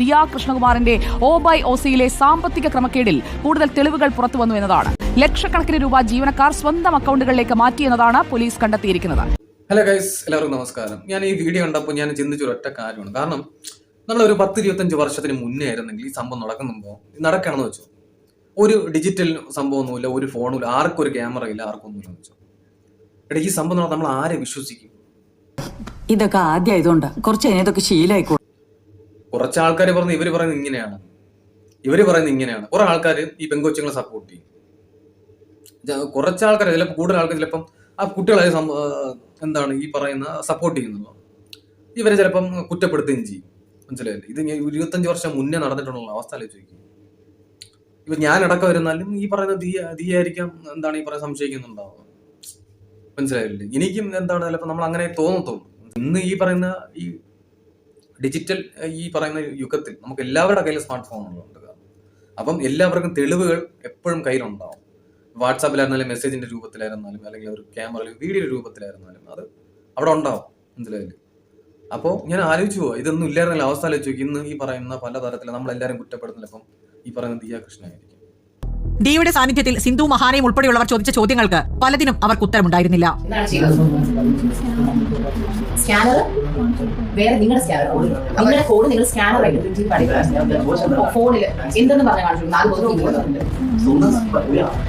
Diya കൃഷ്ണകുമാറിന്റെ OBY-OC സാമ്പത്തിക ക്രമക്കേടിൽ കൂടുതൽ തെളിവുകൾ പുറത്തുവന്നു എന്നതാണ്. ലക്ഷക്കണക്കിന് രൂപ ജീവനക്കാർ സ്വന്തം അക്കൗണ്ടുകളിലേക്ക് മാറ്റിയെന്നതാണ് പോലീസ് കണ്ടെത്തിയിരിക്കുന്നത്. ഹലോ ഗൈസ്, എല്ലാവർക്കും നമസ്കാരം. ഞാൻ ഈ വീഡിയോ കണ്ടപ്പോൾ ഞാൻ ചിന്തിച്ചൊരു ഒറ്റ കാര്യമാണ്. കാരണം നമ്മളൊരു 10-25 വർഷത്തിന് മുന്നേ ആയിരുന്നെങ്കിൽ ഈ സംഭവം നടക്കണമെന്ന് വെച്ചു. ഒരു ഡിജിറ്റൽ സംഭവമൊന്നുമില്ല, ഒരു ഫോണുമില്ല, ആർക്കും ഒരു ക്യാമറ ഇല്ല, ആർക്കൊന്നുമില്ല എന്ന് വെച്ചു. എടാ, ഈ സംഭവം നമ്മൾ ആരെ വിശ്വസിക്കും? ഇതൊക്കെ ആദ്യമായതുകൊണ്ട് കുറച്ച് ഇതൊക്കെ ശീലമായിക്കോ. കുറച്ച് ആൾക്കാർ പറഞ്ഞ് ഇവര് പറയുന്നത് ഇങ്ങനെയാണ്. കുറെ ആൾക്കാർ ഈ പെങ്കൊച്ചുങ്ങളെ സപ്പോർട്ട് ചെയ്യും. കുറച്ച് ആൾക്കാർ, ചിലപ്പോൾ കൂടുതൽ ആൾക്കാർ ചിലപ്പം ആ കുട്ടികളെ ഈ പറയുന്ന സപ്പോർട്ട് ചെയ്യുന്നത് ഇവരെ ചിലപ്പം കുറ്റപ്പെടുത്തുകയും ചെയ്യും. മനസ്സിലായില്ലേ? ഇത് 25 വർഷം മുന്നേ നടന്നിട്ടുള്ള അവസ്ഥ ചോദിക്കും. ഇപ്പൊ ഞാനടക്കം വരുന്നാലും ഈ പറയുന്ന ദിയായിരിക്കാം ഈ പറയുന്ന സംശയിക്കുന്നുണ്ടാവുക. മനസ്സിലായില്ലേ? എനിക്കും ചിലപ്പോൾ നമ്മൾ അങ്ങനെ തോന്നും. ഇന്ന് ഈ പറയുന്ന ഈ ഡിജിറ്റൽ ഈ പറയുന്ന യുഗത്തിൽ നമുക്ക് എല്ലാവരുടെ കയ്യിൽ സ്മാർട്ട് ഫോണുകളുണ്ട്. അപ്പം എല്ലാവർക്കും തെളിവുകൾ എപ്പോഴും കയ്യിലുണ്ടാവും. വാട്സാപ്പിലായിരുന്നാലും മെസ്സേജിന്റെ രൂപത്തിലായിരുന്നാലും അല്ലെങ്കിൽ ഒരു ക്യാമറയിൽ വീഡിയോ രൂപത്തിലായിരുന്നാലും അത് അവിടെ ഉണ്ടാവും. മനസ്സിലായില്ലേ? അപ്പോൾ ഞാൻ ആലോചിച്ചു പോവാ, ഇതൊന്നും ഇല്ലായിരുന്ന അവസ്ഥ ആലോചിച്ചു. ഇന്ന് ഈ പറയുന്ന പല തരത്തിൽ നമ്മളെല്ലാവരും കുറ്റപ്പെടുന്നില്ല. അപ്പം ഈ പറയുന്ന ദിയ കൃഷ്ണയായിരിക്കും. ഡിയുടെ സാന്നിധ്യത്തിൽ സിന്ധു മഹാനയും ഉൾപ്പെടെയുള്ളവർ ചോദിച്ച ചോദ്യങ്ങൾക്ക് പലതിനും അവർക്ക് ഉത്തരമുണ്ടായിരുന്നില്ല. സ്കാനർ വേറെ, നിങ്ങളുടെ സ്കാനർ നിങ്ങളുടെ കോഡ് നിങ്ങൾ സ്കാനർ ഫോണിൽ എന്തെന്ന് പറഞ്ഞ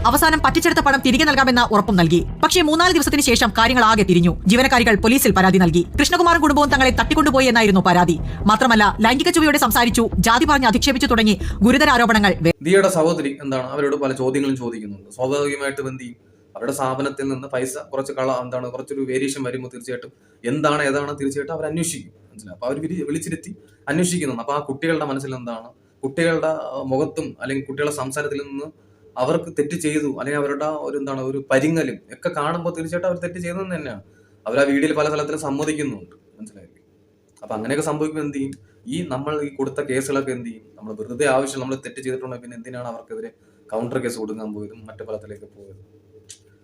അവസാനം പറ്റിച്ചെടുത്ത പണം തിരികെ നൽകാമെന്ന ഉറപ്പും നൽകി. പക്ഷേ 3-4 ദിവസത്തിന് ശേഷം കാര്യങ്ങൾ ആകെ തിരിഞ്ഞു. ജീവനക്കാരികൾ പോലീസിൽ പരാതി നൽകി. കൃഷ്ണകുമാറും കുടുംബവും തങ്ങളെ തട്ടിക്കൊണ്ടുപോയി എന്നായിരുന്നു പരാതി. മാത്രമല്ല, ലൈംഗിക ചുവയോടെ സംസാരിച്ചു, ജാതി പറഞ്ഞ് അധിക്ഷേപിച്ചു തുടങ്ങി ഗുരുതര ആരോപണങ്ങൾ. ദിയയുടെ സഹോദരി അവരോട് പല ചോദ്യങ്ങളും ചോദിക്കുന്നുണ്ട്. സ്വാഭാവികമായിട്ട് അവരുടെ സ്ഥാപനത്തിൽ നിന്ന് പൈസ കുറച്ചൊരു വേരിയേഷൻ വരുമ്പോൾ തീർച്ചയായിട്ടും ഏതാണ് തീർച്ചയായിട്ടും അവർ അന്വേഷിക്കും. മനസ്സിലായി? അപ്പൊ അവർ വിളിച്ചിരുത്തി അന്വേഷിക്കുന്നുണ്ട്. അപ്പൊ ആ കുട്ടികളുടെ മനസ്സിൽ കുട്ടികളുടെ മുഖത്തും അല്ലെങ്കിൽ കുട്ടികളുടെ സംസാരത്തിൽ നിന്ന് അവർക്ക് തെറ്റ് ചെയ്തു അല്ലെങ്കിൽ അവരുടെ ഒരു പരിങ്ങലും ഒക്കെ കാണുമ്പോൾ തീർച്ചയായിട്ടും അവർ തെറ്റ് ചെയ്തതെന്ന് തന്നെയാണ്. അവർ ആ വീഡിയോയിൽ പല സ്ഥലത്തിലും സമ്മതിക്കുന്നുണ്ട്. മനസ്സിലായില്ലേ? അപ്പൊ അങ്ങനെയൊക്കെ സംഭവിക്കുമ്പോൾ നമ്മൾ ഈ കൊടുത്ത കേസുകളൊക്കെ നമ്മൾ വെറുതെ ആവശ്യം നമ്മൾ തെറ്റ് ചെയ്തിട്ടുണ്ടെങ്കിൽ പിന്നെ എന്തിനാണ് അവർക്കെതിരെ കൗണ്ടർ കേസ് കൊടുക്കാൻ പോയതും മറ്റു പലത്തിലേക്ക് പോയത്?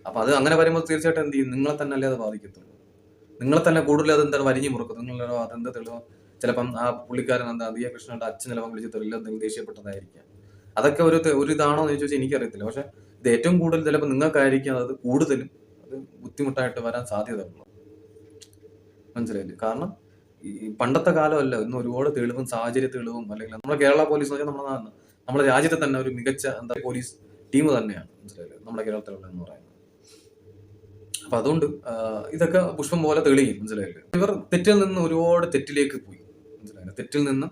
അപ്പൊ അത് അങ്ങനെ വരുമ്പോൾ തീർച്ചയായിട്ടും നിങ്ങളെ തന്നെ അല്ലേ അത് ബാധിക്കത്തുള്ളൂ. നിങ്ങളെ തന്നെ കൂടുതൽ അത് വരിഞ്ഞു മുറുക്കും. നിങ്ങളുടെ അതെന്ത് തെളിവ്? ചിലപ്പം ആ പുള്ളിക്കാരൻ ദിയ കൃഷ്ണന്റെ അച്ഛൻ ചിലപ്പം വിളിച്ച് തെളിയില്ല, എന്തെങ്കിലും ദേഷ്യപ്പെട്ടതായിരിക്കാം. അതൊക്കെ ഒരു ഇതാണോ എന്ന് ചോദിച്ചാൽ എനിക്കറിയത്തില്ല. പക്ഷെ ഇത് ഏറ്റവും കൂടുതൽ ചിലപ്പോൾ നിങ്ങൾക്കായിരിക്കും അത് കൂടുതലും അത് ബുദ്ധിമുട്ടായിട്ട് വരാൻ സാധ്യതയുള്ളൂ. മനസ്സിലായില്ലേ? കാരണം ഈ പണ്ടത്തെ കാലമല്ല, ഇന്ന് ഒരുപാട് തെളിവും സാഹചര്യ തെളിവും അല്ലെങ്കിൽ നമ്മുടെ കേരള പോലീസ് എന്ന് വെച്ചാൽ നമ്മുടെ രാജ്യത്തെ തന്നെ ഒരു മികച്ച പോലീസ് ടീം തന്നെയാണ്. മനസ്സിലായില്ലേ? നമ്മുടെ കേരളത്തിലുള്ള എന്ന് പറയുന്നത്. അപ്പൊ അതുകൊണ്ട് ഇതൊക്കെ പുഷ്പം പോലെ തെളിയും. മനസ്സിലായില്ലേ? ഇവർ തെറ്റിൽ നിന്ന് ഒരുപാട് തെറ്റിലേക്ക് പോയി. മനസ്സിലായില്ലേ? തെറ്റിൽ നിന്ന്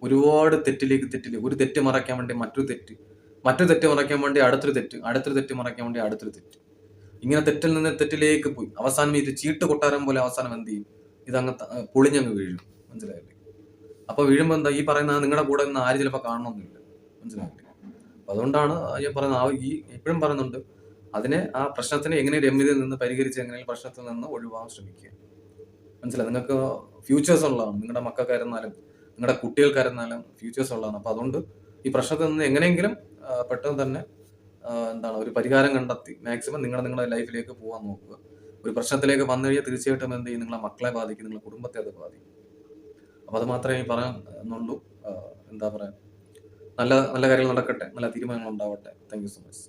ഒരുപാട് തെറ്റിലേക്ക് ഒരു തെറ്റ് മറയ്ക്കാൻ വേണ്ടി മറ്റൊരു തെറ്റ് മറയ്ക്കാൻ വേണ്ടി അടുത്തൊരു തെറ്റ് മറയ്ക്കാൻ വേണ്ടി അടുത്തൊരു തെറ്റ്, ഇങ്ങനെ തെറ്റിൽ നിന്ന് തെറ്റിലേക്ക് പോയി. അവസാനം ഇത് ചീട്ട് കൊട്ടാരം പോലെ അവസാനം ഇതങ്ങ് പൊളിഞ്ഞങ്ങ് വീഴും. മനസ്സിലായില്ലേ? അപ്പൊ വീഴുമ്പോ ഈ പറയുന്ന നിങ്ങളുടെ കൂടെ നിന്ന് ആര് ചിലപ്പോൾ കാണണമെന്നില്ല. മനസ്സിലായില്ലേ? അപ്പൊ അതുകൊണ്ടാണ് ഞാൻ പറയുന്നത്, എപ്പോഴും പറയുന്നുണ്ട്, ആ പ്രശ്നത്തിനെ എങ്ങനെ രമ്യതയിൽ നിന്ന് പരിഹരിച്ച് എങ്ങനെ പ്രശ്നത്തിൽ നിന്ന് ഒഴിവാൻ ശ്രമിക്കുക. മനസ്സിലായി? നിങ്ങൾക്ക് ഫ്യൂച്ചേഴ്സ് ഉള്ളതാണ്. നിങ്ങളുടെ മക്കൾക്കായിരുന്നാലും നിങ്ങളുടെ കുട്ടികൾക്കായിരുന്നാലും ഫ്യൂച്ചേഴ്സ് ഉള്ളതാണ്. അപ്പൊ അതുകൊണ്ട് ഈ പ്രശ്നത്തിൽ നിന്ന് എങ്ങനെയെങ്കിലും പെട്ടെന്ന് തന്നെ ഒരു പരിഹാരം കണ്ടെത്തി മാക്സിമം നിങ്ങളുടെ ലൈഫിലേക്ക് പോകാൻ നോക്കുക. ഒരു പ്രശ്നത്തിലേക്ക് വന്നു കഴിഞ്ഞാൽ തീർച്ചയായിട്ടും നിങ്ങളുടെ മക്കളെ ബാധിക്കും, നിങ്ങളുടെ കുടുംബത്തെ അത് ബാധിക്കും. അപ്പൊ അത് മാത്രമേ പറയാനുള്ളൂ. നല്ല നല്ല കാര്യങ്ങൾ നടക്കട്ടെ, നല്ല തീരുമാനങ്ങൾ ഉണ്ടാവട്ടെ. Thank you so much.